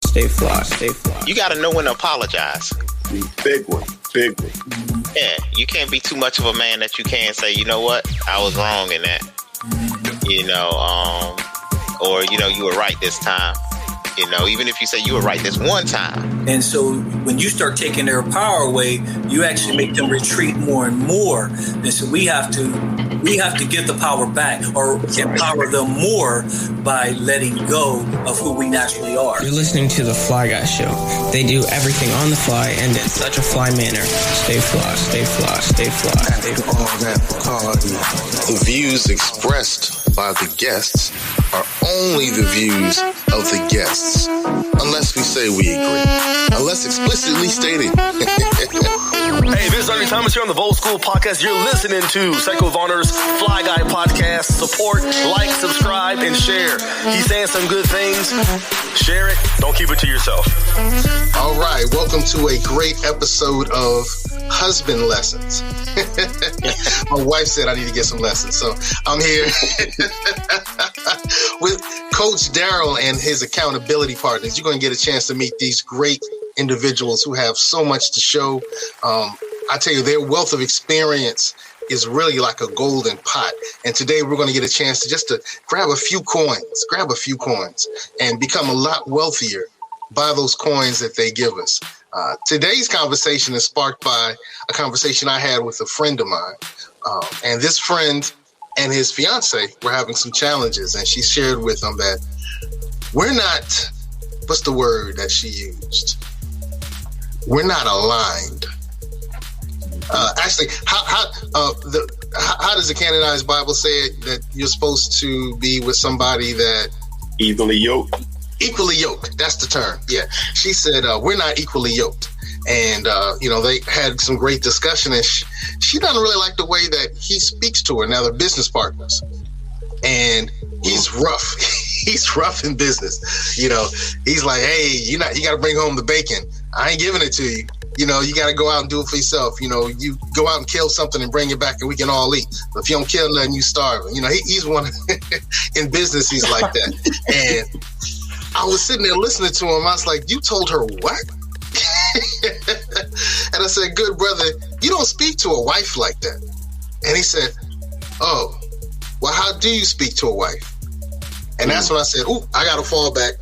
Stay fly, stay fly. You got to know when to apologize. Big one. Yeah, you can't be too much of a man that you can't say, you know what, I was wrong in that. Or you were right this time. Even if you say you were right this one time. And so when you start taking their power away, you actually make them retreat more and more. And so we have to give the power back or empower them more by letting go of who we naturally are. You're listening to The Fly Guy Show. They do everything on the fly and in such a fly manner. Stay fly, stay fly, stay fly. After all that party. The views expressed by the guests are only the views of the guests, unless we say we agree, unless explicitly stated. Hey, this is Ernie Thomas here on the Bold School Podcast. You're listening to Psycho Varner's Fly Guy Podcast. Support, like, subscribe, and share. He's saying some good things. Share it. Don't keep it to yourself. All right, welcome to a great episode of Husband Lessons. My wife said I need to get some lessons, so I'm here with Coach Darrell and his accountability partners. You're going to get a chance to meet these great individuals who have so much to show. I tell you, their wealth of experience is really like a golden pot. And today we're going to get a chance to grab a few coins and become a lot wealthier by those coins that they give us. Today's conversation is sparked by a conversation I had with a friend of mine. And this friend and his fiance were having some challenges. And she shared with them that we're not, what's the word that she used? We're not aligned. Actually, how does the canonized Bible say it, that you're supposed to be with somebody that Equally yoked. Equally yoked. That's the term. Yeah. She said, we're not equally yoked. And, they had some great discussion, and she doesn't really like the way that he speaks to her. Now they're business partners, and he's rough. He's rough in business. He's like, hey, you got to bring home the bacon. I ain't giving it to you. You got to go out and do it for yourself. You go out and kill something and bring it back and we can all eat. But if you don't kill nothing, you starve. He's one in business. He's like that. And I was sitting there listening to him. I was like, you told her what? And I said, good brother, you don't speak to a wife like that. And he said, oh, well, how do you speak to a wife? And that's when I said, ooh, I got to fall back.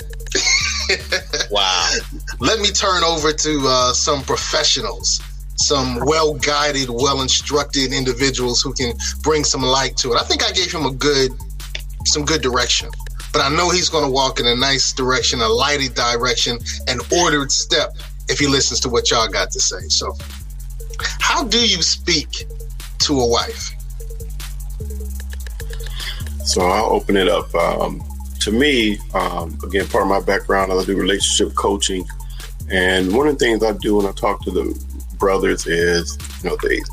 Wow. Let me turn over to some professionals, some well-guided, well-instructed individuals who can bring some light to it. I think I gave him some good direction, but I know he's going to walk in a nice direction, a lighted direction, an ordered step if he listens to what y'all got to say. So how do you speak to a wife? So I'll open it up. To me, again, part of my background, I do relationship coaching. And one of the things I do when I talk to the brothers is, the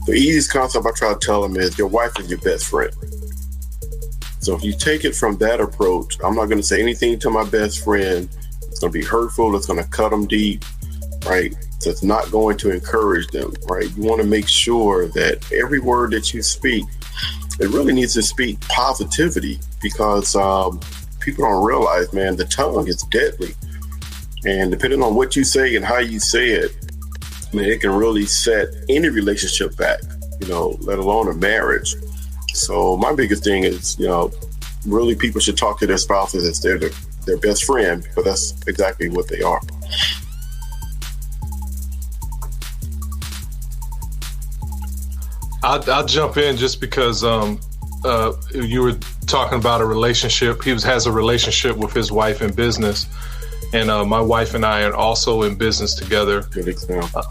easiest concept I try to tell them is your wife is your best friend. So if you take it from that approach, I'm not going to say anything to my best friend. It's going to be hurtful. It's going to cut them deep, right? So it's not going to encourage them, right? You want to make sure that every word that you speak, it really needs to speak positivity, because people don't realize, man, the tongue is deadly. And depending on what you say and how you say it, it can really set any relationship back, let alone a marriage. So my biggest thing is, really people should talk to their spouses as their best friend, because that's exactly what they are. I'll jump in just because you were talking about a relationship. He has a relationship with his wife in business, and my wife and I are also in business together. Good example.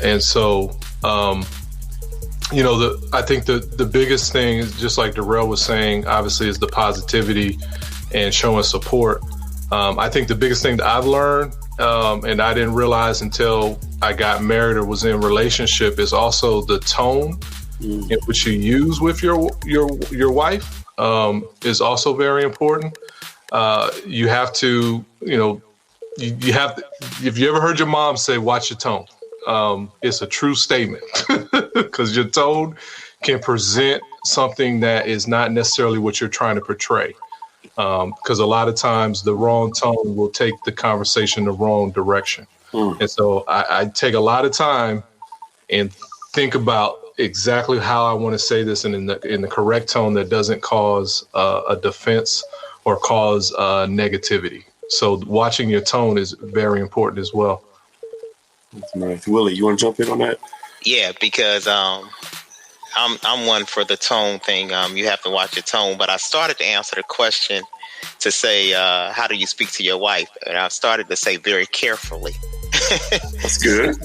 And so, I think the biggest thing is, just like Durrell was saying, obviously, is the positivity and showing support. I think the biggest thing that I've learned, and I didn't realize until I got married or was in a relationship, is also the tone in which you use with your wife is also very important. You have to, you have to, if you ever heard your mom say, watch your tone, it's a true statement, because your tone can present something that is not necessarily what you're trying to portray. because a lot of times the wrong tone will take the conversation the wrong direction. And so I take a lot of time and think about exactly how I want to say this in the correct tone that doesn't cause a defense or cause negativity. So watching your tone is very important as well. That's nice. Willie, you want to jump in on that? Yeah, because I'm one for the tone thing. You have to watch your tone. But I started to answer the question to say, how do you speak to your wife? And I started to say very carefully. That's good.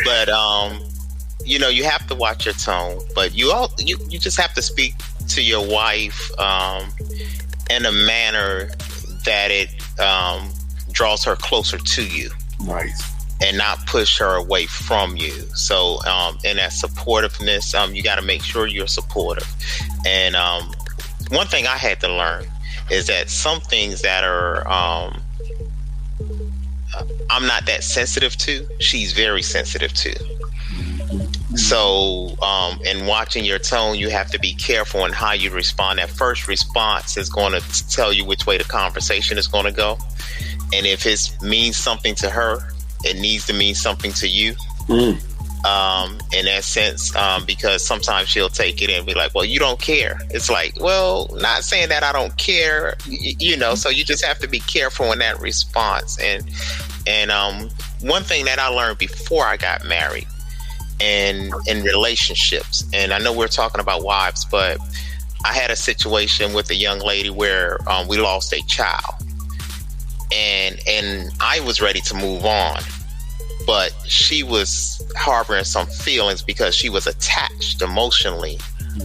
but you have to watch your tone. But you just have to speak to your wife in a manner that it draws her closer to you. Nice. And not push her away from you. So in that supportiveness, you got to make sure you're supportive. And one thing I had to learn is that some things that are I'm not that sensitive to, she's very sensitive to. So in watching your tone, you have to be careful in how you respond. That first response is going to tell you which way the conversation is going to go. And if it means something to her, it needs to mean something to you. In that sense, because sometimes she'll take it and be like, well, you don't care. It's like, well, not saying that I don't care, so you just have to be careful in that response. And one thing that I learned before I got married and in relationships, and I know we're talking about wives, but I had a situation with a young lady where we lost a child. And I was ready to move on, but she was harboring some feelings because she was attached emotionally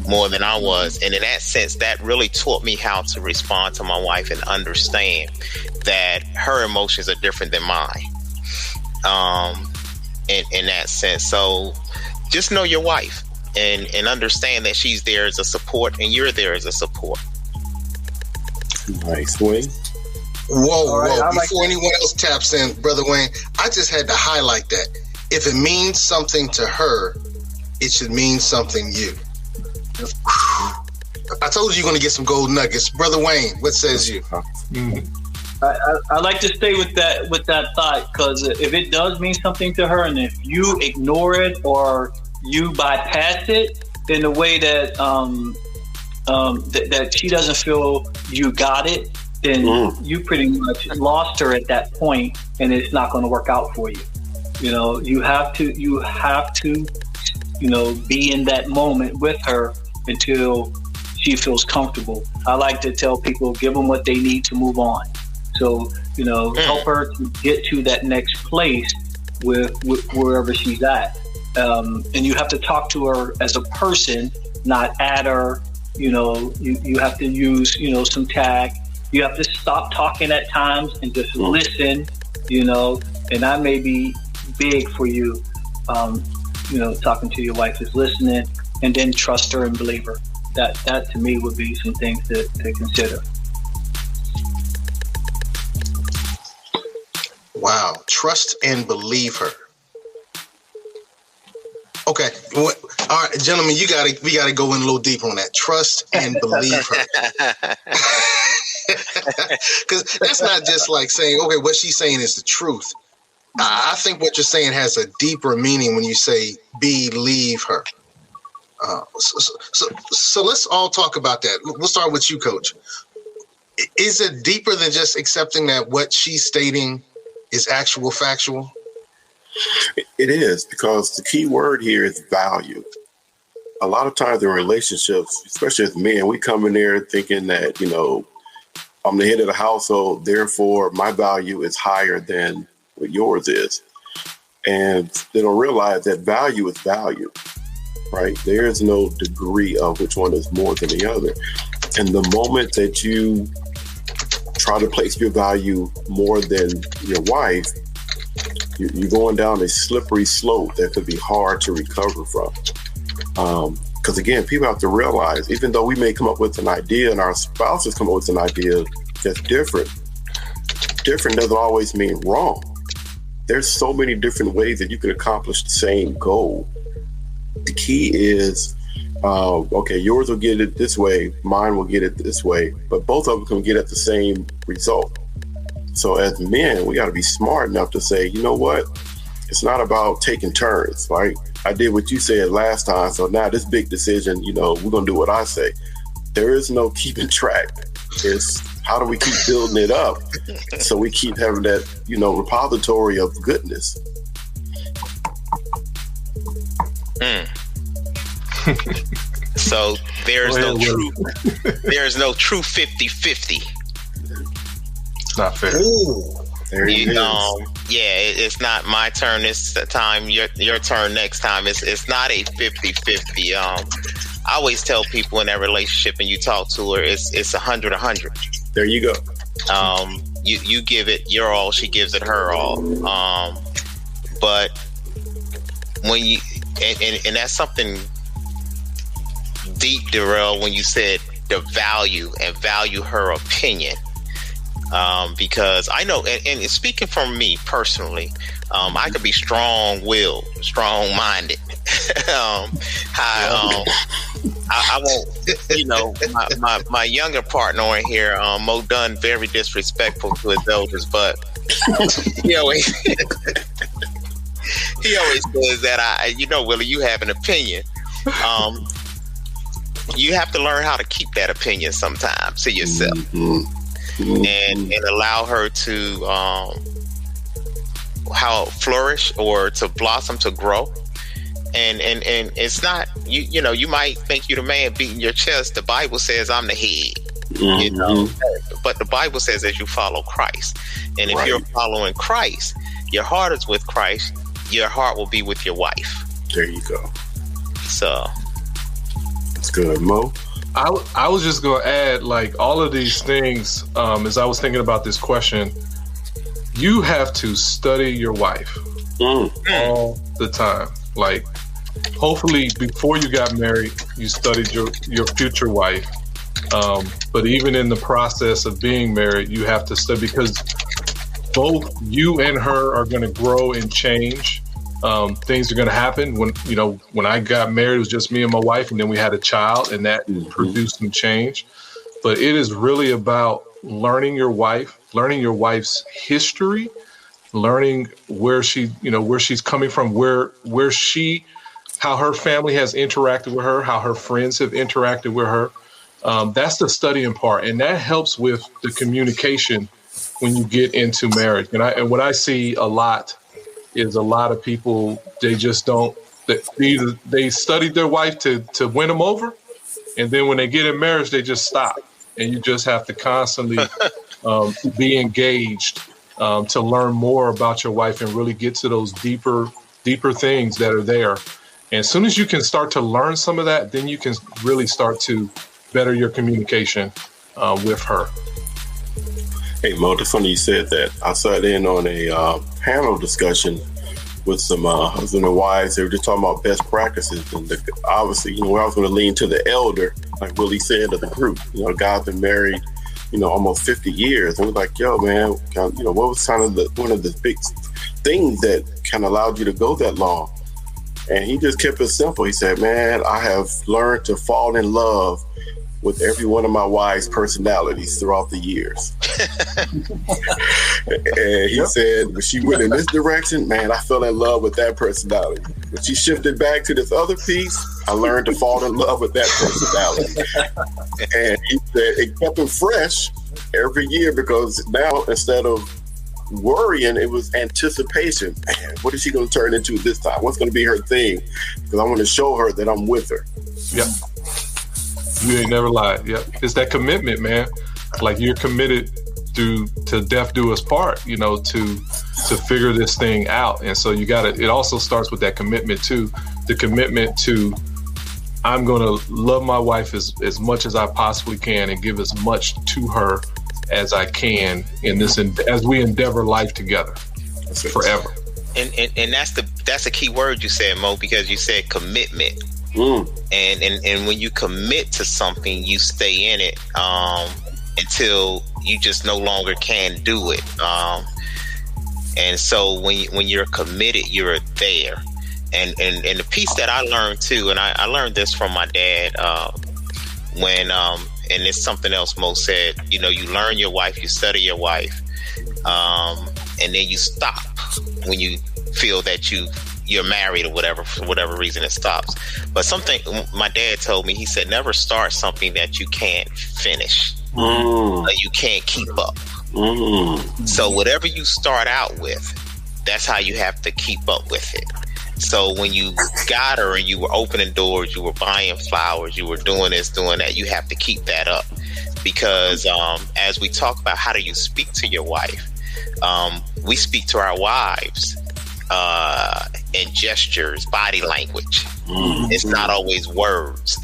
more than I was. And in that sense, that really taught me how to respond to my wife and understand that her emotions are different than mine. In that sense. So just know your wife and understand that she's there as a support and you're there as a support. Nice, Wayne. Whoa. Before anyone else taps in, Brother Wayne, I just had to highlight that. If it means something to her, it should mean something to you. I told you you're going to get some gold nuggets. Brother Wayne, what says you? I like to stay with that thought, because if it does mean something to her, and if you ignore it or you bypass it in a way that that she doesn't feel you got it, then you pretty much lost her at that point, and it's not going to work out for you. You have to be in that moment with her until she feels comfortable. I like to tell people, give them what they need to move on. So, help her to get to that next place with wherever she's at. And you have to talk to her as a person, not at her. You have to use, some tag. You have to stop talking at times and just listen, and that may be big for you. Talking to your wife is listening, and then trust her and believe her. That to me would be some things to consider. Wow. Trust and believe her. Okay. All right, gentlemen, we gotta go in a little deeper on that. Trust and believe her. Because that's not just like saying, okay, what she's saying is the truth. I think what you're saying has a deeper meaning when you say believe her. So let's all talk about that. We'll start with you, Coach. Is it deeper than just accepting that what she's stating is actual factual? It is, because the key word here is value. A lot of times in relationships, especially as men, we come in there thinking that, I'm the head of the household, therefore my value is higher than what yours is. And they don't realize that value is value, right? There is no degree of which one is more than the other. And the moment that you try to place your value more than your wife, you're going down a slippery slope that could be hard to recover from. Because again, people have to realize, even though we may come up with an idea and our spouses come up with an idea that's different doesn't always mean wrong. There's so many different ways that you can accomplish the same goal. The key is okay, yours will get it this way, mine will get it this way, but both of them can get at the same result. So as men, we got to be smart enough to say, you know what? It's not about taking turns, right? I did what you said last time, so now this big decision, we're going to do what I say. There is no keeping track. It's how do we keep building it up so we keep having that, repository of goodness. So there's no true 50-50. Not fair. Ooh. There you go. It's not my turn this time, your turn next time. It's not a 50-50. I always tell people in that relationship, and you talk to her, it's 100-100. There you go. You give it your all, she gives it her all. But when you and that's something deep, Darrell, when you said the value her opinion. Because I know, and speaking from me personally, I could be strong-willed, strong-minded. I won't, my younger partner in here, Mo Dunn, very disrespectful to his elders, but he always says that Willie, you have an opinion. You have to learn how to keep that opinion sometimes to yourself. And allow her to how flourish or to blossom, to grow. And it's not you might think you're the man beating your chest. The Bible says I'm the head. But the Bible says as you follow Christ, and if you're following Christ, your heart is with Christ, your heart will be with your wife. There you go. So it's good. Mo? I was just going to add, like, all of these things, as I was thinking about this question, you have to study your wife all the time. Like, hopefully before you got married, you studied your future wife. But even in the process of being married, you have to study, because both you and her are going to grow and change. Things are going to happen. When I got married, it was just me and my wife, and then we had a child, and that produced some change. But it is really about learning your wife, learning your wife's history, learning where she's coming from, how her family has interacted with her, how her friends have interacted with her. That's the studying part, and that helps with the communication when you get into marriage. And what I see a lot is a lot of people, they just don't, they studied their wife to win them over, and then when they get in marriage, they just stop. And you just have to constantly be engaged to learn more about your wife and really get to those deeper things that are there. And as soon as you can start to learn some of that, then you can really start to better your communication with her. Hey, Mo, it's funny you said that. I sat in on a panel discussion with some husband and wives. They were just talking about best practices. And obviously, I was going to lean to the elder, like Willie said, of the group. God's been married, almost 50 years. And we're like, yo, man, what was kind of one of the big things that kind of allowed you to go that long? And he just kept it simple. He said, man, I have learned to fall in love with every one of my wife's personalities throughout the years. And he said, when she went in this direction, man, I fell in love with that personality. When she shifted back to this other piece, I learned to fall in love with that personality. And he said it kept him fresh every year, because now instead of worrying, it was anticipation. Man, what is she going to turn into this time? What's going to be her thing? Because I want to show her that I'm with her. Yep. You ain't never lied. Yep. It's that commitment, man. Like, you're committed to death do us part, to figure this thing out. And so it also starts with that commitment too. The commitment to, I'm going to love my wife as much as I possibly can and give as much to her as I can as we endeavor life together forever. And that's a key word you said, Mo, because you said commitment. And when you commit to something, you stay in it until you just no longer can do it. And so when you're committed, you're there. And the piece that I learned too, and I learned this from my dad, when and it's something else Mo said, you learn your wife, you study your wife, and then you stop when you feel that you're married or whatever, for whatever reason it stops. But something my dad told me, he said, never start something that you can't finish, that you can't keep up. So whatever you start out with, that's how you have to keep up with it. So when you got her and you were opening doors, you were buying flowers, you were doing this, doing that, you have to keep that up. Because as we talk about how do you speak to your wife, we speak to our wives in gestures, body language. It's not always words.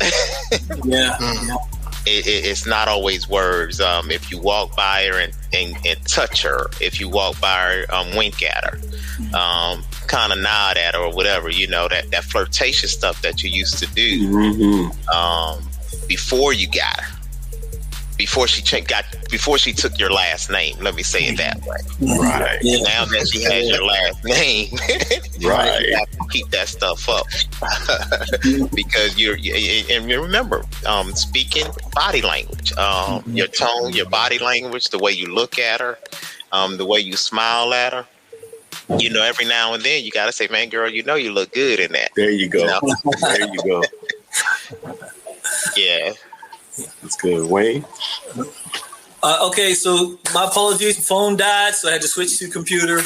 It's not always words. If you walk by her and touch her, if you walk by her, wink at her, kind of nod at her or whatever, that flirtatious stuff that you used to do before you got her, before she took your last name. Let me say it that way. Right. Now that she has your last name, right, you have to keep that stuff up because and remember, speaking body language, your tone, your body language, the way you look at her, the way you smile at her. Every now and then you got to say, man, girl, you look good in that. There you go. There you go. Yeah. That's good. Wayne? Okay, so my apologies. Phone died, so I had to switch to computer,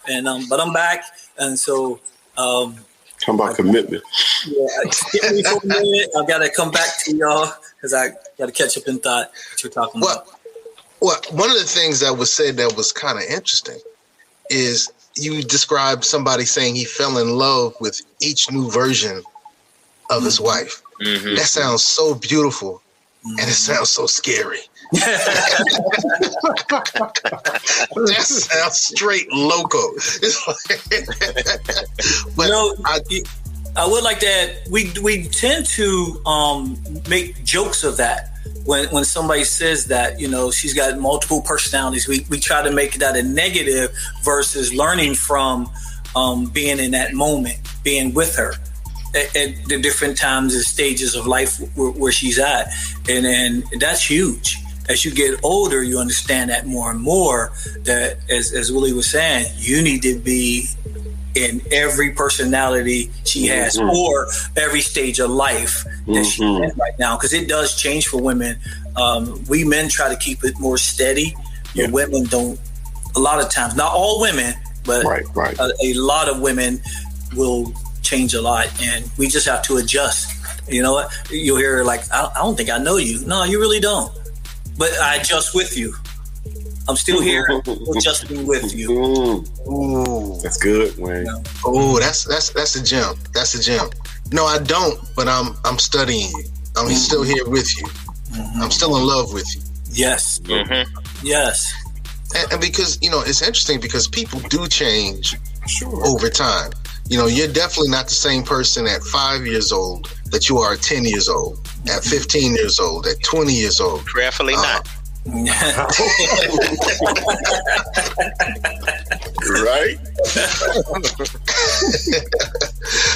and but I'm back, and so talking about commitment. Yeah, give me for a minute. I got to come back to y'all because I got to catch up in thought what you're talking about. Well, one of the things that was said that was kind of interesting is you described somebody saying he fell in love with each new version of his wife. That sounds so beautiful. And it sounds so scary. That sounds straight loco. But I would like to add, we tend to make jokes of that when somebody says that, she's got multiple personalities. We try to make that a negative versus learning from being in that moment, being with her at the different times and stages of life where she's at. And that's huge. As you get older, you understand that more and more, that as Willie was saying, you need to be in every personality she has or every stage of life that she's in right now. Because it does change for women. We men try to keep it more steady. But women don't, a lot of times, not all women, but a lot of women will change a lot, and we just have to adjust. You know what? You'll hear like, I don't think I know you. No, you really don't. But I adjust with you. I'm still here adjusting with you. Ooh, that's good, Wayne. Oh, that's a gem. That's a gem. No, I don't, but I'm studying you. I'm still here with you. I'm still in love with you. Yes. Yes. And because, it's interesting because people do change over time. You're definitely not the same person at 5 years old that you are at 10 years old, at 15 years old, at 20 years old. Prayerfully not. Right?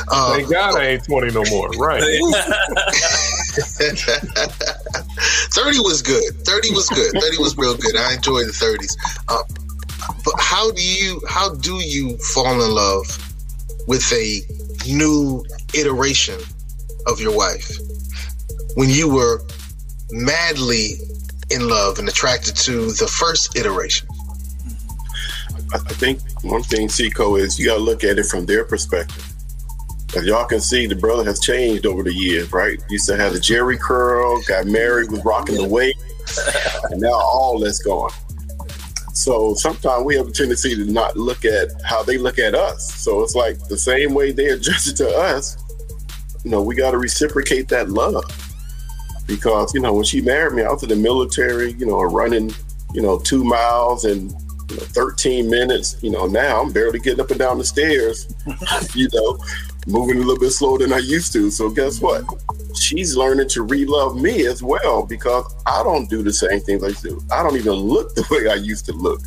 Thank God I ain't 20 no more. Right. 30 was good. 30 was good. 30 was real good. I enjoyed the 30s. But how do you fall in love with a new iteration of your wife when you were madly in love and attracted to the first iteration? I think one thing, Seco, is you got to look at it from their perspective. As y'all can see, the brother has changed over the years, right? Used to have the Jerry curl, got married, was rocking the wave, and now all that's gone. So sometimes we have a tendency to not look at how they look at us. So it's like the same way they adjusted to us, we got to reciprocate that love. Because, when she married me, I was in the military, running, 2 miles in 13 minutes. Now I'm barely getting up and down the stairs, moving a little bit slower than I used to. So guess what? She's learning to re-love me as well, because I don't do the same things I used to. I don't even look the way I used to look,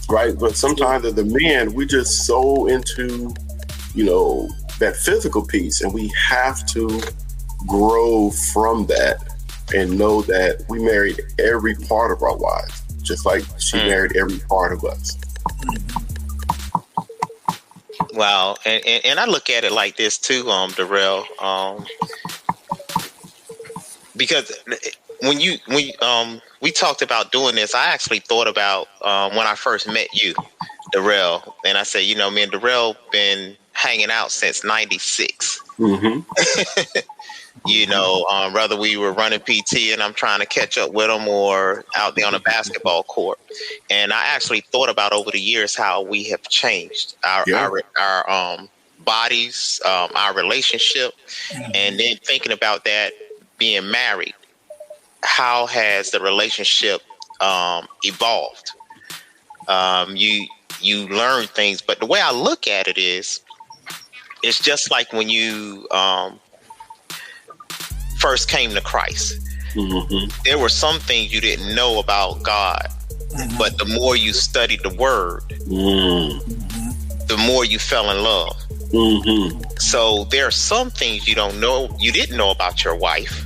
right? But sometimes as a man, we just so into, that physical piece, and we have to grow from that and know that we married every part of our wives, just like she married every part of us. Wow, and I look at it like this too, Darrell, because when we talked about doing this, I actually thought about when I first met you, Darrell, and I said, you know, me and Darrell been hanging out since '96. You know, whether we were running PT and I'm trying to catch up with them or out there on a basketball court. And I actually thought about over the years how we have changed our bodies, our relationship, and then thinking about that being married. How has the relationship evolved? You learn things, but the way I look at it is, it's just like when you first came to Christ. There were some things you didn't know about God, but the more you studied the Word, the more you fell in love. So there are some things you didn't know about your wife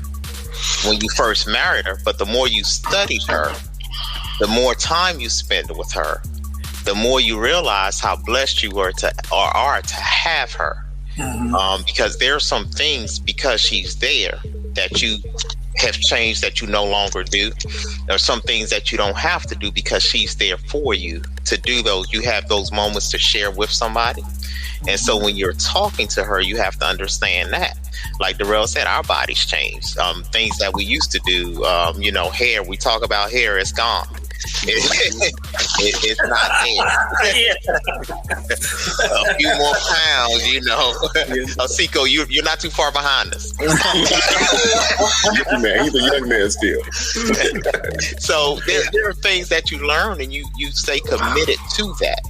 when you first married her, but the more you studied her, the more time you spend with her, the more you realize how blessed you are to have her. Because there are some things, because she's there, that you have changed that you no longer do. There are some things that you don't have to do because she's there for you to do those. You have those moments to share with somebody. And so when you're talking to her, you have to understand that. Like Darrell said, our bodies change. Things that we used to do, hair, we talk about hair, it's gone. It's not there. A few more pounds, Seiko, you're not too far behind us. Man, he's a young man still. So there are things that you learn, and you stay committed to that.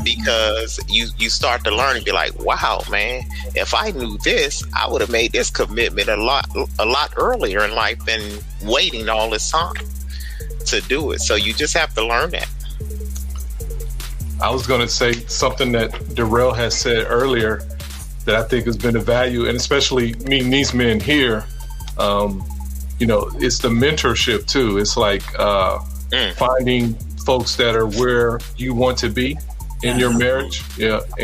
Because you start to learn and be like, wow, man, if I knew this, I would have made this commitment a lot earlier in life than waiting all this time to do it. So you just have to learn that. I was going to say something that Darrell has said earlier that I think has been a value, and especially meeting these men here, it's the mentorship too. It's like finding folks that are where you want to be in your marriage,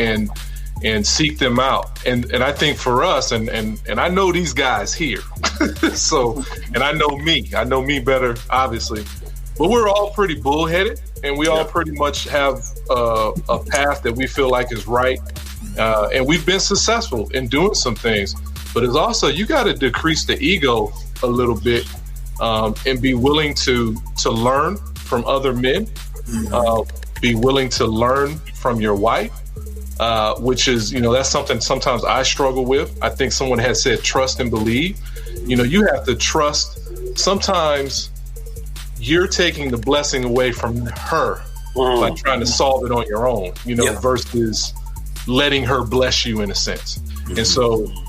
and seek them out. And I think for us, and I know these guys here, so, and I know me better, obviously, but we're all pretty bullheaded, and we all pretty much have a path that we feel like is right, and we've been successful in doing some things. But it's also, you got to decrease the ego a little bit, and be willing to learn from other men. Be willing to learn from your wife, which is, that's something sometimes I struggle with. I think someone has said trust and believe. You have to trust. Sometimes you're taking the blessing away from her by trying to solve it on your own, versus letting her bless you in a sense.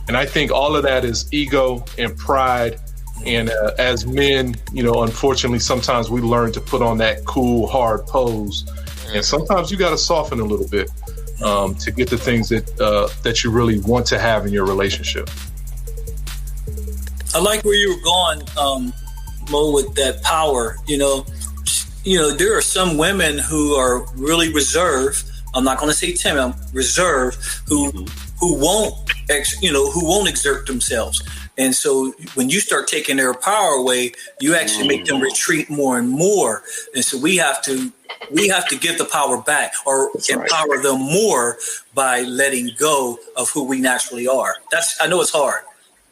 And I think all of that is ego and pride. And as men, unfortunately, sometimes we learn to put on that cool, hard pose. And sometimes you got to soften a little bit to get the things that you really want to have in your relationship. I like where you were going, Mo, with that power. There are some women who are really reserved. I'm not going to say timid, reserved, who won't exert themselves. And so when you start taking their power away, you actually make them retreat more and more. And so we have to give the power back, or empower them more by letting go of who we naturally are. I know it's hard,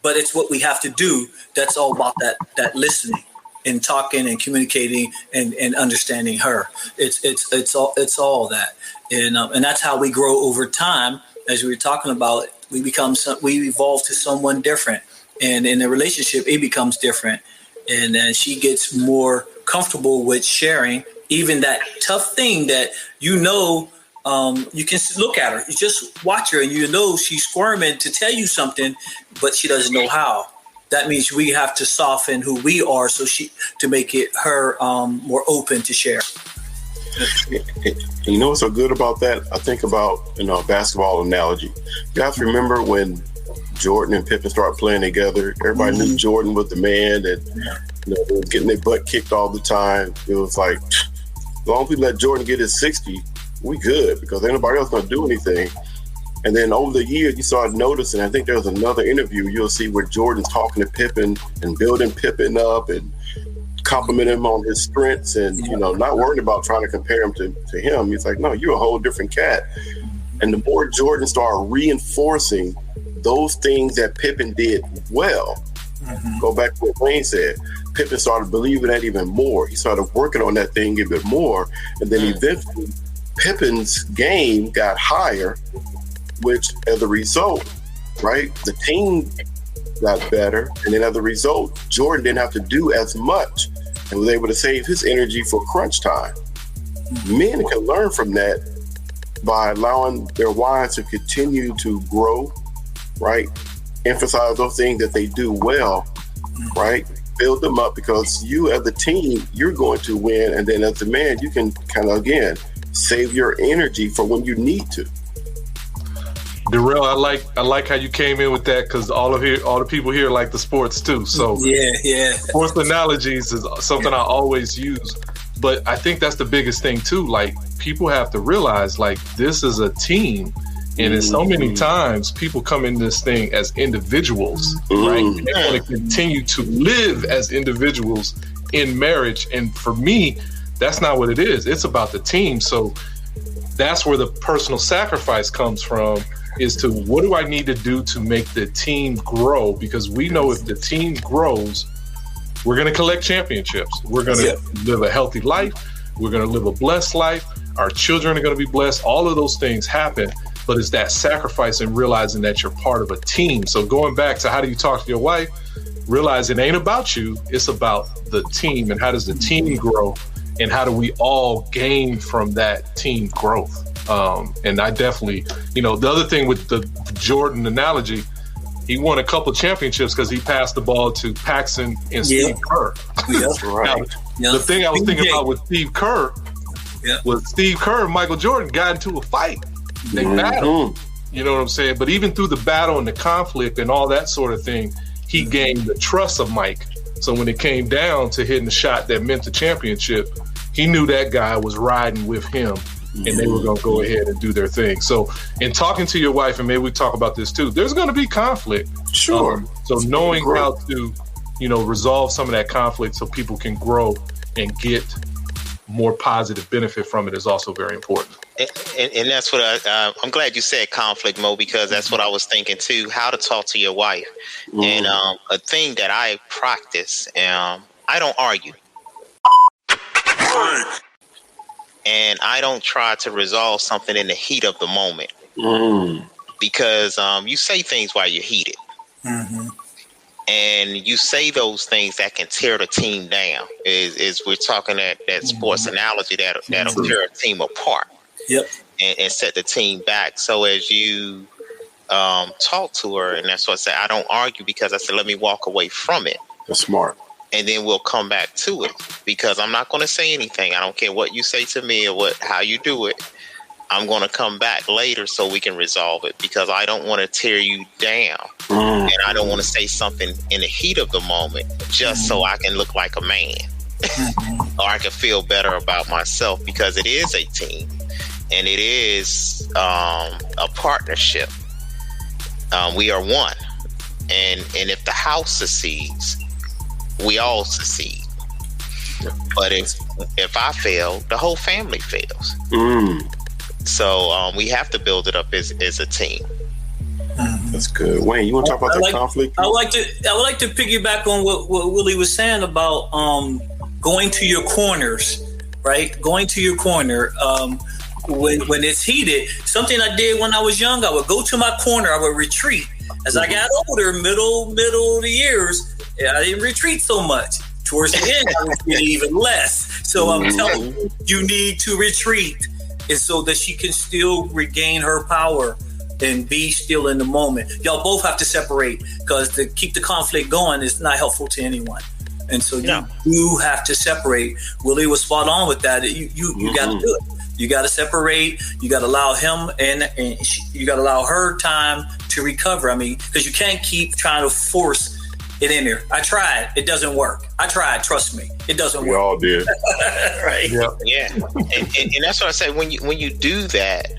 but it's what we have to do. That's all about that listening and talking and communicating and understanding her. It's all that. And that's how we grow over time. As we were talking about, we evolve to someone different. And in a relationship, it becomes different. And then she gets more comfortable with sharing even that tough thing that, you can look at her. You just watch her and she's squirming to tell you something, but she doesn't know how. That means we have to soften who we are to make it her more open to share. You know what's so good about that? I think about, a basketball analogy. You guys remember when Jordan and Pippen started playing together? Everybody knew Jordan was the man, and they were getting their butt kicked all the time. It was like, as long as we let Jordan get his 60, we good, because ain't nobody else gonna do anything. And then over the years, you started noticing, I think there was another interview you'll see where Jordan's talking to Pippen and building Pippen up and complimenting him on his strengths and, not worrying about trying to compare him to him. He's like, no, you're a whole different cat. And the more Jordan started reinforcing those things that Pippen did well, go back to what Wayne said, Pippen started believing that even more. He started working on that thing even more. And then eventually, Pippen's game got higher, which as a result, right, the team got better. And then as a result, Jordan didn't have to do as much and was able to save his energy for crunch time. Men can learn from that by allowing their wives to continue to grow, right? Emphasize those things that they do well, right? Build them up, because you as a team, you're going to win. And then as a man, you can kind of, again, save your energy for when you need to. Darrell, I like how you came in with that, because all the people here like the sports too. So yeah. Sports analogies is something I always use, but I think that's the biggest thing too. Like, people have to realize, like, this is a team, and in so many times people come in this thing as individuals, right? And they want to continue to live as individuals in marriage, and for me, that's not what it is. It's about the team. So that's where the personal sacrifice comes from, is to what do I need to do to make the team grow? Because we know if the team grows, we're going to collect championships. We're going to live a healthy life. We're going to live a blessed life. Our children are going to be blessed. All of those things happen, but it's that sacrifice and realizing that you're part of a team. So going back to how do you talk to your wife, realize it ain't about you. It's about the team, and how does the team grow, and how do we all gain from that team growth? And I definitely, the other thing with the Jordan analogy, he won a couple championships because he passed the ball to Paxson and Steve Kerr. That's right. Now, the thing I was thinking about with Steve Kerr was Steve Kerr and Michael Jordan got into a fight. They battled. You know what I'm saying? But even through the battle and the conflict and all that sort of thing, he gained the trust of Mike. So when it came down to hitting the shot that meant the championship, he knew that guy was riding with him, and they were going to go ahead and do their thing. So in talking to your wife, and maybe we talk about this too, there's going to be conflict. Sure. So knowing how to, resolve some of that conflict so people can grow and get more positive benefit from it is also very important. And that's what I'm glad you said conflict, Mo, because that's what I was thinking too, how to talk to your wife. And a thing that I practice, I don't argue. And I don't try to resolve something in the heat of the moment, because you say things while you're heated, and you say those things that can tear the team down. Is we're talking that sports analogy that'll tear a team apart, and set the team back. So as you talk to her, and that's what I say, I don't argue, because I said let me walk away from it. That's smart. And then we'll come back to it, because I'm not going to say anything. I don't care what you say to me or how you do it. I'm going to come back later so we can resolve it, because I don't want to tear you down. And I don't want to say something in the heat of the moment just so I can look like a man or I can feel better about myself, because it is a team and it is a partnership. We are one. And if the house succeeds, we all succeed. But if I fail, the whole family fails. So we have to build it up as a team. That's good. Wayne, you want to talk about that conflict? I would like to piggyback on what Willie was saying about going to your corners, right? Going to your corner when it's heated. Something I did when I was young, I would go to my corner. I would retreat. As I got older, middle of the years, I didn't retreat so much. Towards the end, I was getting even less. So I'm telling you need to retreat, and so that she can still regain her power and be still in the moment. Y'all both have to separate, because to keep the conflict going is not helpful to anyone. And so you do have to separate. Willie was spot on with that. You got to do it. You got to separate. You got to allow him and you got to allow her time to recover. I mean, because you can't keep trying to force it in there. I tried. It doesn't work. I tried. Trust me. It doesn't work. We all did. Right. Yeah. And that's what I say. When you do that,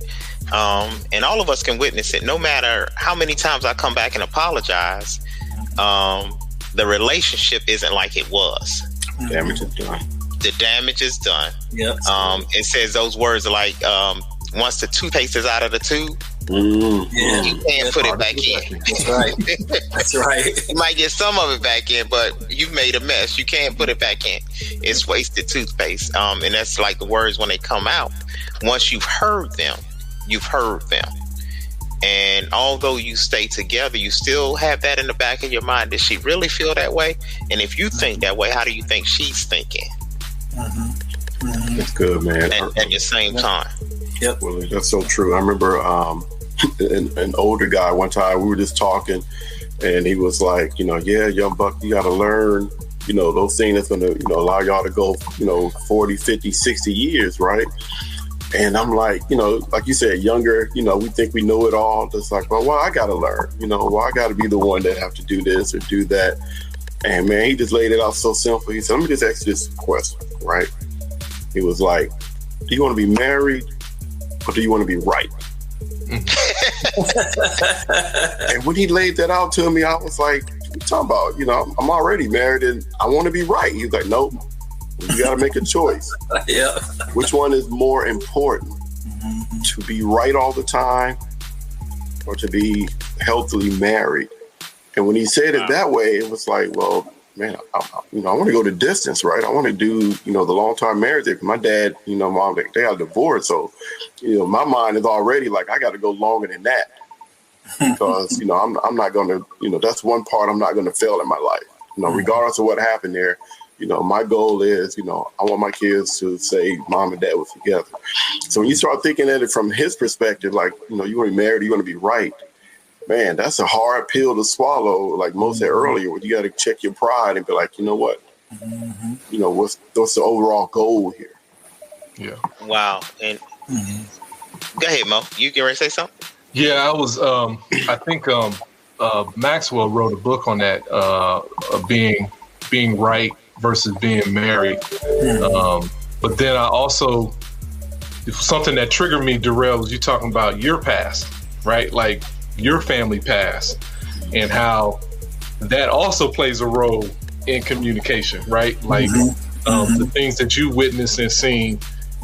and all of us can witness it, no matter how many times I come back and apologize, the relationship isn't like it was. Damage is done. The damage is done. Yep. It says those words are like, once the toothpaste is out of the tube, you can't put it back in. That's right. That's right. You might get some of it back in, but you've made a mess. You can't put it back in. It's wasted toothpaste. And that's like the words when they come out. Once you've heard them, you've heard them. And although you stay together, you still have that in the back of your mind. Does she really feel that way? And if you think that way, how do you think she's thinking? That's good, man. At the same time. Yep. Well, that's so true. I remember an older guy one time, we were just talking, and he was like, yeah, young buck, you got to learn, those things that's going to, allow y'all to go, 40, 50, 60 years, right? And I'm like, like you said, younger, we think we know it all. Just like, well, I got to learn, I got to be the one that have to do this or do that. And man, he just laid it out so simple. He said, let me just ask you this question, right? He was like, do you want to be married or do you want to be right? And when he laid that out to me, I was like, what are you talking about? I'm already married and I want to be right. He's like, nope, you got to make a choice. Yeah. Which one is more important? To be right all the time or to be healthily married? And when he said it that way, it was like, well, man, I want to go the distance, right? I want to do, the long-term marriage. My dad, mom, they got divorced. So, my mind is already like, I got to go longer than that because, I'm not going to, that's one part I'm not going to fail in my life. Regardless of what happened there, my goal is, I want my kids to say mom and dad were together. So when you start thinking at it from his perspective, like, you want to be married, you want to be right. Man, that's a hard pill to swallow. Like Mo said earlier, you got to check your pride and be like, you know what? What's the overall goal here? Yeah. Wow. And go ahead, Mo. You get ready to say something? Yeah, I was. I think Maxwell wrote a book on that, being right versus being married. But then I also, something that triggered me, Darrell, was you talking about your past, right? Like your family past and how that also plays a role in communication, right? Like the things that you witnessed and seen,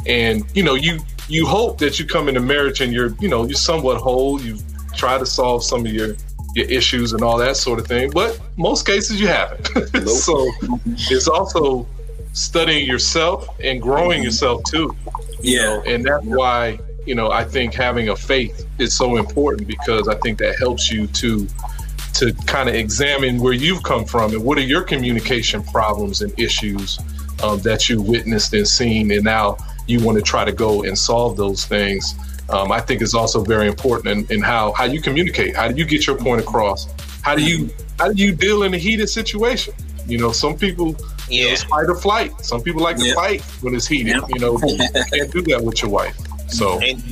and you hope that you come into marriage and you're somewhat whole. You try to solve some of your issues and all that sort of thing, but most cases you haven't. So it's also studying yourself and growing yourself too. And that's why I think having a faith is so important, because I think that helps you to kind of examine where you've come from and what are your communication problems and issues that you witnessed and seen, and now you want to try to go and solve those things. I think it's also very important in how you communicate. How do you get your point across? How do you deal in a heated situation? Some people, it's fight or flight. Some people like to fight when it's heated. You can't do that with your wife. So, and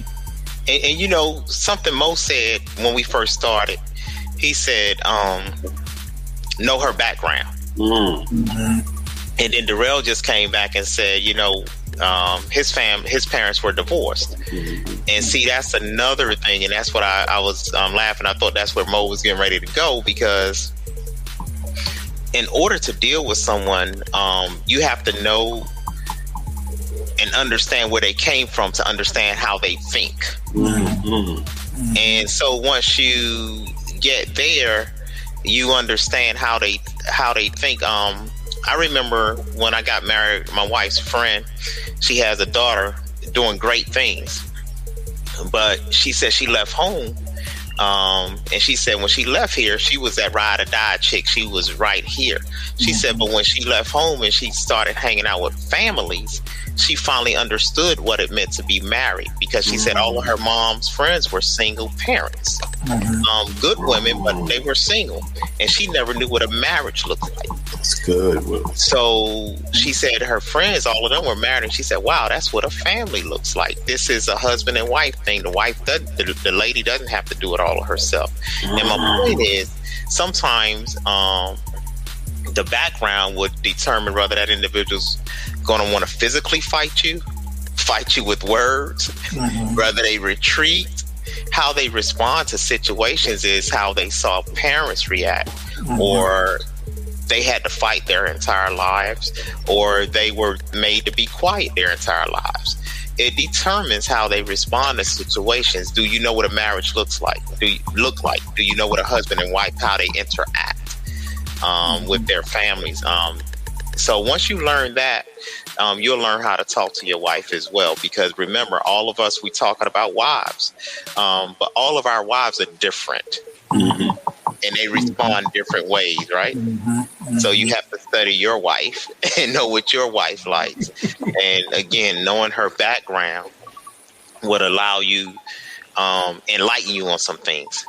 something Mo said when we first started, he said, know her background. And then Durrell just came back and said, his parents were divorced. And see, that's another thing. And that's what I was laughing. I thought that's where Mo was getting ready to go, because in order to deal with someone, you have to know and understand where they came from to understand how they think. And so once you get there, you understand how they think. I remember when I got married, my wife's friend, she has a daughter doing great things, but she said she left home. And she said when she left here, she was that ride or die chick. She was right here. She said, but when she left home and she started hanging out with families, she finally understood what it meant to be married, because she said all of her mom's friends were single parents, good women, but they were single, and she never knew what a marriage looked like. It's good. So she said her friends, all of them were married, and she said, wow, that's what a family looks like. This is a husband and wife thing. The wife doesn't, the lady doesn't have to do it all herself. And my point is, sometimes the background would determine whether that individual's going to want to physically fight you with words, whether they retreat. How they respond to situations is how they saw parents react, or they had to fight their entire lives, or they were made to be quiet their entire lives. It determines how they respond to situations. Do you know what a marriage looks like? Do you know what a husband and wife, how they interact with their families? So once you learn that, you'll learn how to talk to your wife as well. Because remember, all of us, we talking about wives, but all of our wives are different. And they respond different ways, right? So you have to study your wife and know what your wife likes. And again, knowing her background would allow you, enlighten you on some things.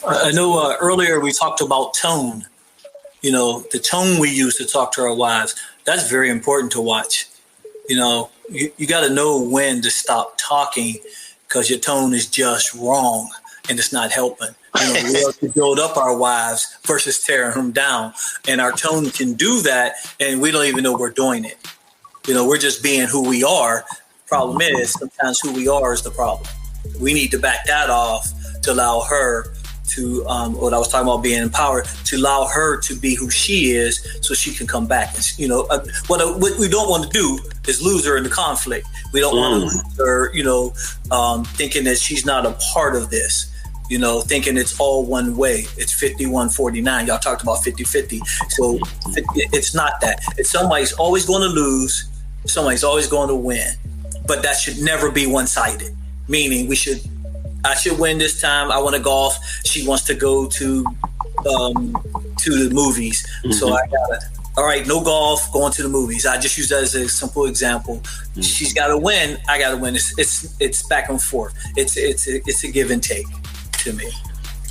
I know earlier we talked about tone. You know, the tone we use to talk to our wives, that's very important to watch. You know, you got to know when to stop talking because your tone is just wrong. And it's not helping. You know, we have to build up our wives versus tearing them down. And our tone can do that, and we don't even know we're doing it. You know, we're just being who we are. Problem is, sometimes who we are is the problem. We need to back that off to allow her to, what I was talking about being empowered, to allow her to be who she is so she can come back. And, you know, what we don't want to do is lose her in the conflict. We don't want to lose her, you know, thinking that she's not a part of this. You know, thinking it's all one way. It's 51-49. Y'all talked about 50-50. So it's not that. It's somebody's always going to lose. Somebody's always going to win. But that should never be one-sided. Meaning I should win this time. I want to golf. She wants to go to the movies. So I got to, all right, no golf, going to the movies. I just use that as a simple example. She's got to win. I got to win. It's back and forth. It's a give and take. To me.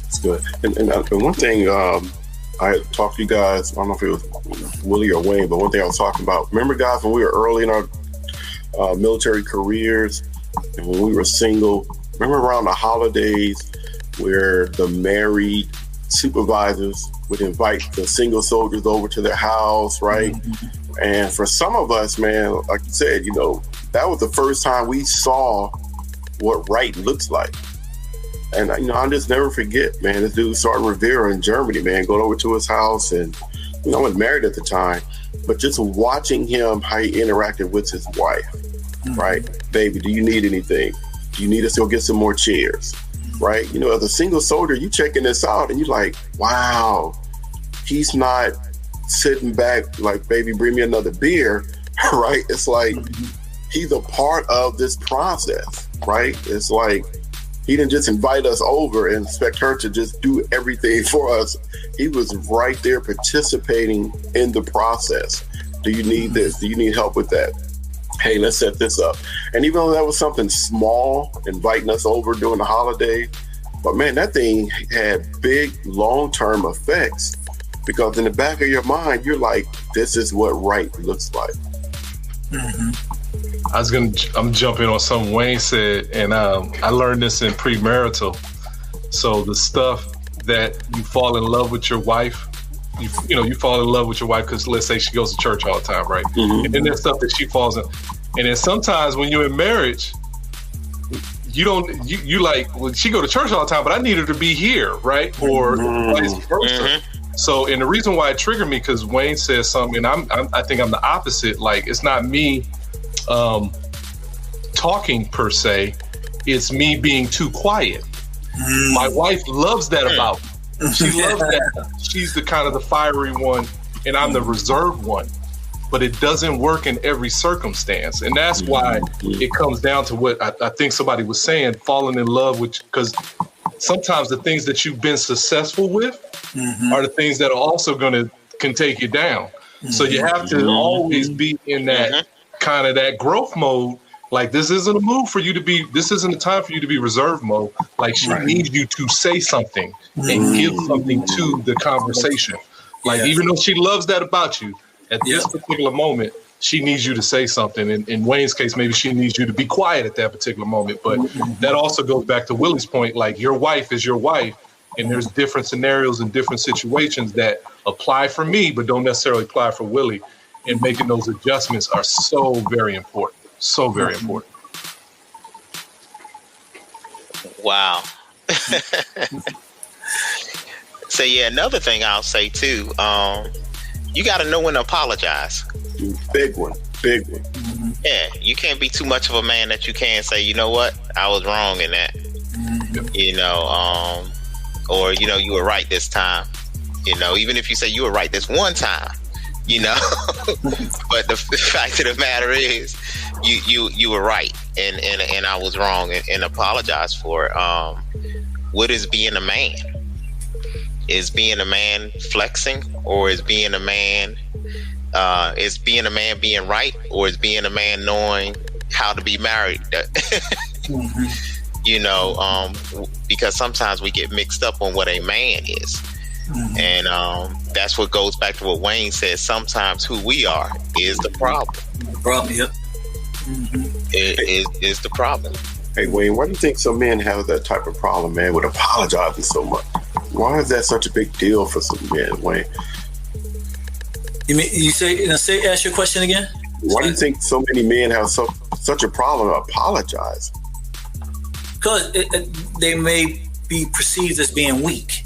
It's good. And one thing I talked to you guys, I don't know if it was Willie or Wayne, but one thing I was talking about, remember guys, when we were early in our military careers and when we were single, remember around the holidays where the married supervisors would invite the single soldiers over to their house, right? And for some of us, man, like you said, you know, that was the first time we saw what right looks like. And, you know, I'll just never forget, man, this dude, Sergeant Rivera in Germany, man, going over to his house. And, you know, I was married at the time, but just watching him, how he interacted with his wife, right? Baby, do you need anything? Do you need us to go get some more chairs, right? You know, as a single soldier, you checking this out and you're like, wow, he's not sitting back like, baby, bring me another beer, right? It's like he's a part of this process, right? It's like, he didn't just invite us over and expect her to just do everything for us. He was right there participating in the process. Do you need this? Do you need help with that? Hey, let's set this up. And even though that was something small, inviting us over during the holiday, but man, that thing had big long-term effects because in the back of your mind, you're like, this is what right looks like. I'm jumping on something Wayne said, and I learned this in premarital. So the stuff that you fall in love with your wife, you fall in love with your wife because let's say she goes to church all the time, right? And then there's stuff that she falls in. And then sometimes when you're in marriage, you like, well, she go to church all the time, but I need her to be here, right? Or vice versa. So, and the reason why it triggered me, because Wayne says something, and I think I'm the opposite. Like, it's not me talking per se, it's me being too quiet. My wife loves that about me. She loves that. She's the kind of the fiery one and I'm the reserved one, but it doesn't work in every circumstance. And that's why it comes down to what I think somebody was saying, falling in love with, because sometimes the things that you've been successful with are the things that are also can take you down. So you have to always be in that kind of that growth mode Like, this isn't a move for you to be, this isn't a time for you to be reserved, Mo. Like, she needs you to say something and give something to the conversation. Like, even though she loves that about you, at this particular moment, she needs you to say something. In Wayne's case, maybe she needs you to be quiet at that particular moment. But that also goes back to Willie's point. Like, your wife is your wife, and there's different scenarios and different situations that apply for me, but don't necessarily apply for Willie. And making those adjustments are so very important. So very important. Wow. So yeah, another thing I'll say too, you got to know when to apologize. Big one. Yeah, you can't be too much of a man that you can't say, you know what, I was wrong in that. You know, or you know, you were right this time. You know, even if you say you were right this one time, you know, but the fact of the matter is, you were right, and I was wrong, and apologize for it. What is being a man? Is being a man flexing, or is being a man being right, or is being a man knowing how to be married? You know, because sometimes we get mixed up on what a man is. And that's what goes back to what Wayne said. Sometimes who we are is the problem. Is the problem. Hey, Wayne, why do you think some men have that type of problem, man, with apologizing so much? Why is that such a big deal for some men, Wayne? You mean ask your question again? Why do you think so many men have such a problem apologizing? Because they may be perceived as being weak.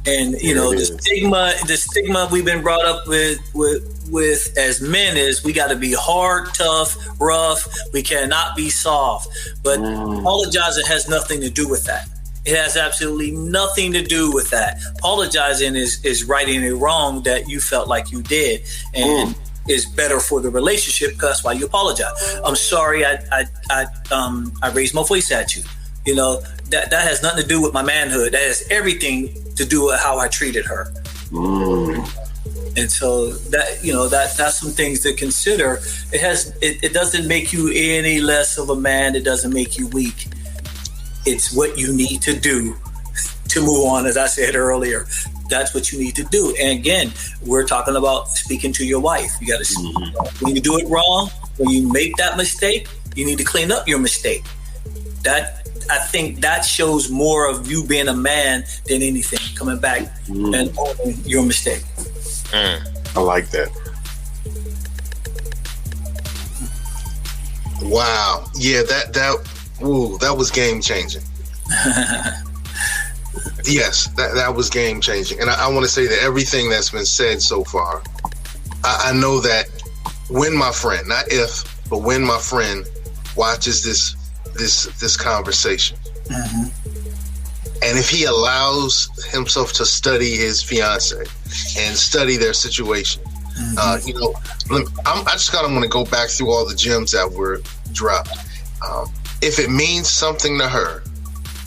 And you know, the stigma we've been brought up with as men is we got to be hard, tough, rough. We cannot be soft. But apologizing has nothing to do with that. It has absolutely nothing to do with that. Apologizing is righting a wrong that you felt like you did, and is better for the relationship. Because that's why you apologize. I'm sorry, I raised my voice at you. You know, that has nothing to do with my manhood. That has everything to do with how I treated her. And so that, you know, that's some things to consider. It doesn't make you any less of a man. It doesn't make you weak. It's what you need to do to move on. As I said earlier, that's what you need to do. And again, we're talking about speaking to your wife. You got to, when you do it wrong, when you make that mistake, you need to clean up your mistake. I think that shows more of you being a man than anything, coming back and owning your mistake. I like that. Wow. Yeah, that was game changing. Yes, that was game changing. And I want to say that everything that's been said so far, I know that when my friend, not if, but when my friend watches this conversation, and if he allows himself to study his fiance and study their situation, you know, I just kind of want to go back through all the gems that were dropped. If it means something to her,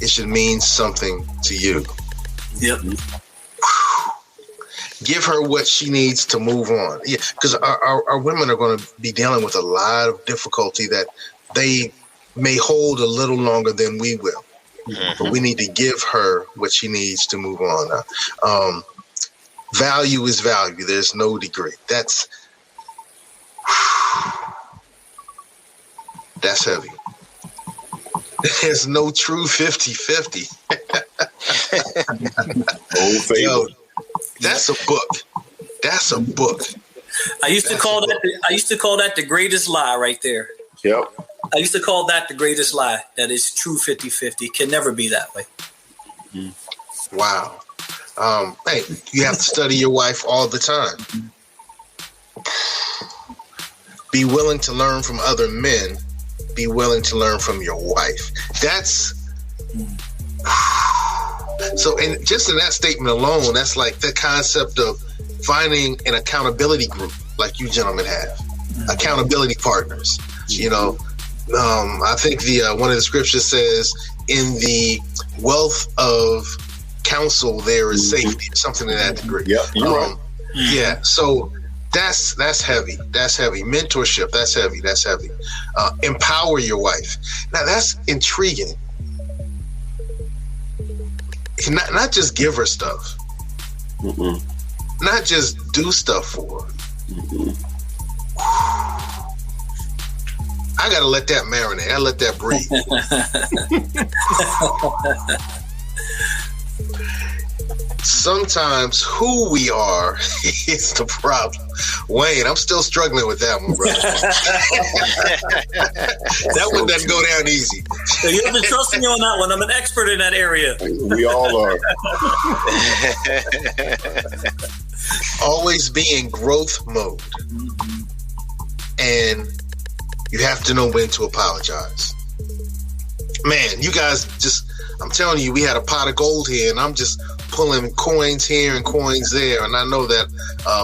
it should mean something to you. Yep. Give her what she needs to move on. Yeah, because our women are going to be dealing with a lot of difficulty that they may hold a little longer than we will. But we need to give her what she needs to move on. Value is value. There's no degree. That's heavy. There's no true 50-50. Yo, that's a book. That's a book. I used to call that the greatest lie right there. Yep. I used to call that the greatest lie. That is true 50-50. Can never be that way. Wow. Hey, you have to study your wife all the time. Be willing to learn from other men. Be willing to learn from your wife. That's so. And just in that statement alone, that's like the concept of finding an accountability group, like you gentlemen have, accountability partners. You know, I think one of the scriptures says, "In the wealth of counsel there is safety," something to that degree. Yeah, you're right. Yeah. So That's heavy. That's heavy. Mentorship. That's heavy. That's heavy. Empower your wife. Now that's intriguing. Not just give her stuff. Mm-mm. Not just do stuff for her. Mm-mm. I gotta let that marinate. I let that breathe. Sometimes who we are is the problem. Wayne, I'm still struggling with that one, brother. That one doesn't go down easy. So you have to trust me on that one. I'm an expert in that area. We all are. Always be in growth mode. And you have to know when to apologize. Man, you guys I'm telling you, we had a pot of gold here, and I'm just pulling coins here and coins there. And I know that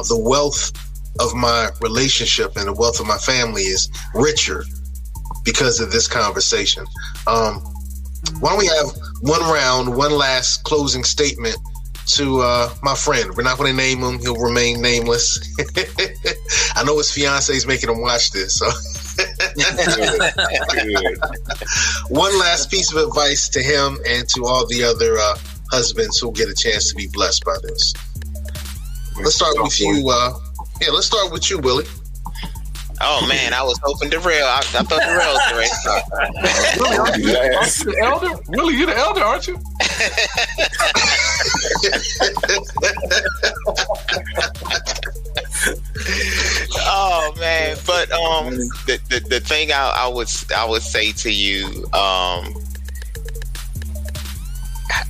the wealth of my relationship and the wealth of my family is richer because of this conversation. Why don't we have one last closing statement to my friend. We're not going to name him. He'll remain nameless. I know his fiance is making him watch this. So. One last piece of advice to him and to all the other husbands who'll get a chance to be blessed by this. Let's start with you. Let's start with you, Willie. Oh man, I was hoping Darrell. I thought Darrell was the Really, aren't you the elder? Really, you're the elder, aren't you? Oh man, but the thing I would say to you,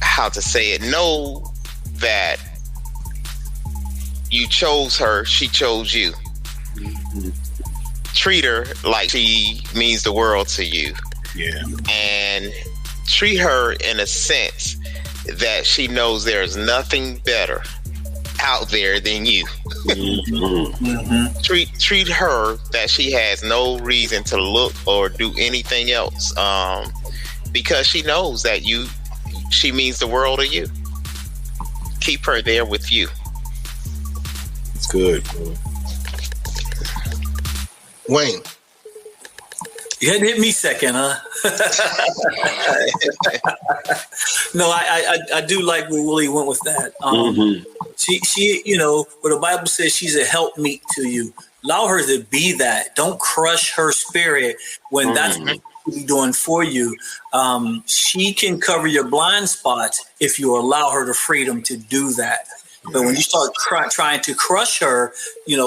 how to say it? Know that you chose her; she chose you. Mm-hmm. Treat her like she means the world to you. Yeah. And treat her in a sense that she knows there's nothing better out there than you. Mm-hmm. Mm-hmm. Treat her that she has no reason to look or do anything else, because she knows that she means the world to you. Keep her there with you. It's good. Wayne. You hadn't hit me second, huh? No, I do like where Willie went with that. She, where the Bible says she's a helpmeet to you. Allow her to be that. Don't crush her spirit when that's what she's doing for you. She can cover your blind spots if you allow her the freedom to do that. But when you start trying to crush her,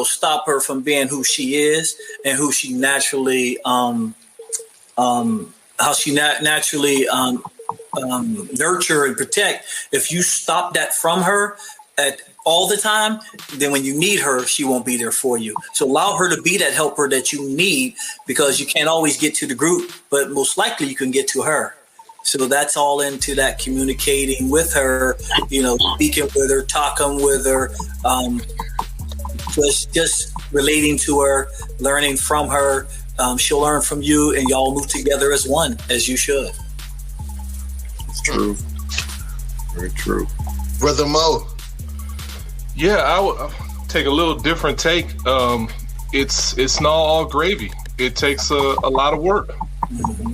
stop her from being who she is and who she naturally, nurture and protect. If you stop that from her at all the time, then when you need her, she won't be there for you. So allow her to be that helper that you need, because you can't always get to the group, but most likely you can get to her. So that's all into that communicating with her, speaking with her, talking with her, just relating to her, learning from her. She'll learn from you, and y'all move together as one, as you should. It's true. Very true. Brother Mo. Yeah, I would take a little different take. It's not all gravy. It takes a lot of work.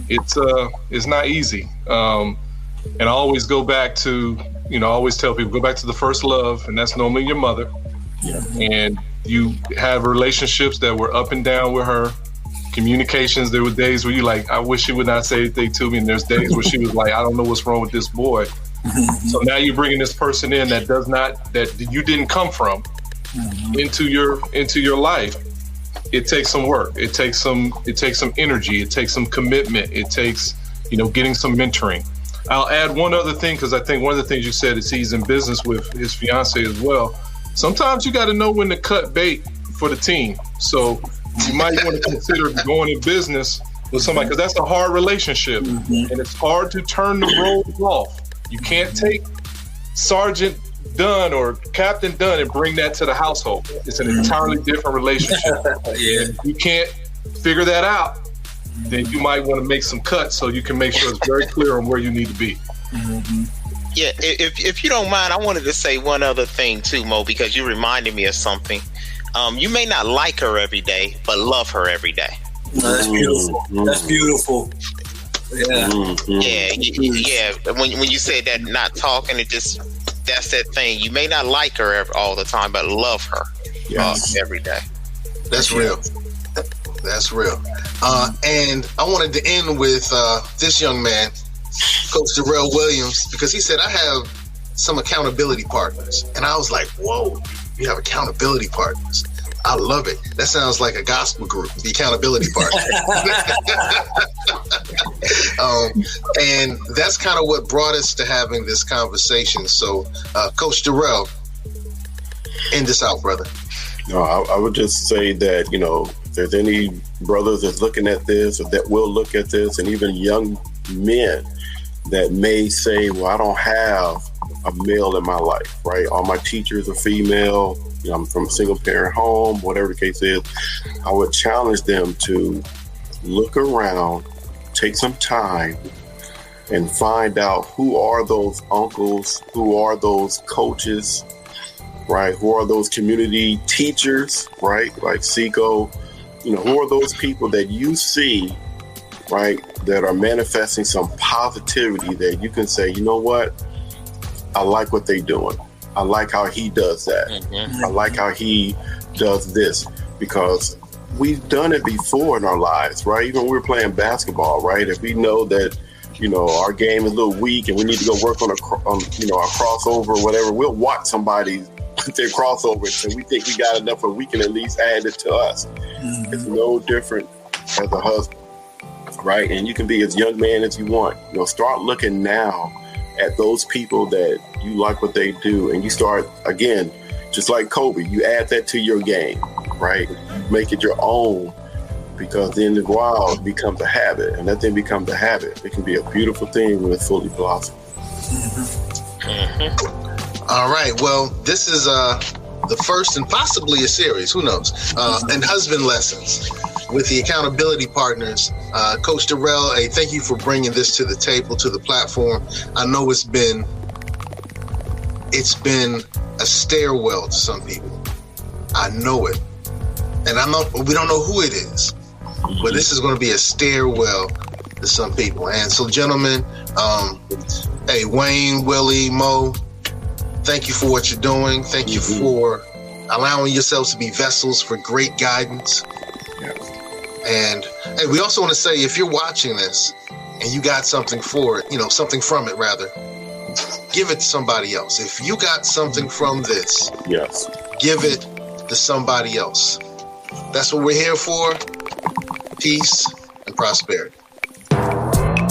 It's not easy. And I always go back to, I always tell people, go back to the first love, and that's normally your mother. Yeah. And you have relationships that were up and down with her. Communications, there were days where you like, I wish she would not say anything to me. And there's days where she was like, I don't know what's wrong with this boy. So now you're bringing this person in that you didn't come from into your life. It takes some work. It takes some energy. It takes some commitment. It takes, getting some mentoring. I'll add one other thing, because I think one of the things you said is he's in business with his fiance as well. Sometimes you got to know when to cut bait for the team. So you might want to consider going in business with somebody, because that's a hard relationship, and it's hard to turn the roles off. You can't take Sergeant Dunn or Captain Dunn and bring that to the household. It's an entirely different relationship. If you can't figure that out, then you might want to make some cuts so you can make sure it's very clear on where you need to be. Yeah, if you don't mind, I wanted to say one other thing too, Mo, because you reminded me of something. You may not like her every day, but love her every day. That's beautiful. That's beautiful. Yeah. Yeah. When you said that, not talking, that's that thing. You may not like her all the time, but love her every day. That's real. That's real. And I wanted to end with this young man, Coach Darrell Williams, because he said, I have some accountability partners. And I was like, whoa, you have accountability partners. I love it. That sounds like a gospel group, the accountability partners. And that's kind of what brought us to having this conversation. So, Coach Darrell, end this out, brother. No, I would just say that, if there's any brothers that's looking at this or that will look at this, and even young men that may say, well, I don't have a male in my life, right? All my teachers are female. I'm from a single parent home, whatever the case is. I would challenge them to look around, take some time, and find out who are those uncles, who are those coaches, right? Who are those community teachers, right? Like Seco, who are those people that you see, right, that are manifesting some positivity that you can say, you know what? I like what they're doing. I like how he does that. I like how he does this, because we've done it before in our lives, right? Even when we're playing basketball, right? If we know that, our game is a little weak and we need to go work on a crossover or whatever, we'll watch somebody put their crossover and we think we got enough where we can at least add it to us. It's no different as a husband, right? And you can be as young man as you want. Start looking now at those people that you like what they do, and you start, again, just like Kobe, you add that to your game, right? Make it your own, because then the wild becomes a habit, and that thing becomes a habit. It can be a beautiful thing when it's fully blossomed. All right. Well, this is the first and possibly a series, who knows, and husband lessons with the accountability partners. Coach Durrell, thank you for bringing this to the table, to the platform. I know it's been a stairwell to some people. I know it. And we don't know who it is, but this is going to be a stairwell to some people. And so, gentlemen, Wayne, Willie, Mo, thank you for what you're doing. Thank you for allowing yourselves to be vessels for great guidance. And we also want to say, if you're watching this and you got something for it, something from it rather, give it to somebody else. If you got something from this, give it to somebody else. That's what we're here for. Peace and prosperity.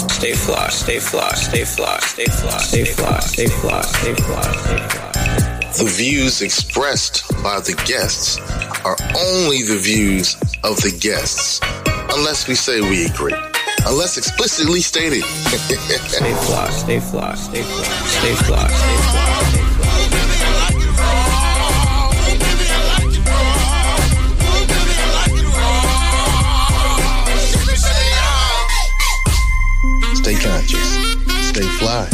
Stay fly, stay fly, stay fly, stay fly, stay fly, stay fly, stay fly, stay fly. The views expressed by the guests are only the views of the guests, unless we say we agree, unless explicitly stated. Stay fly, stay fly, stay fly, stay fly, stay fly, stay Stay conscious, stay fly.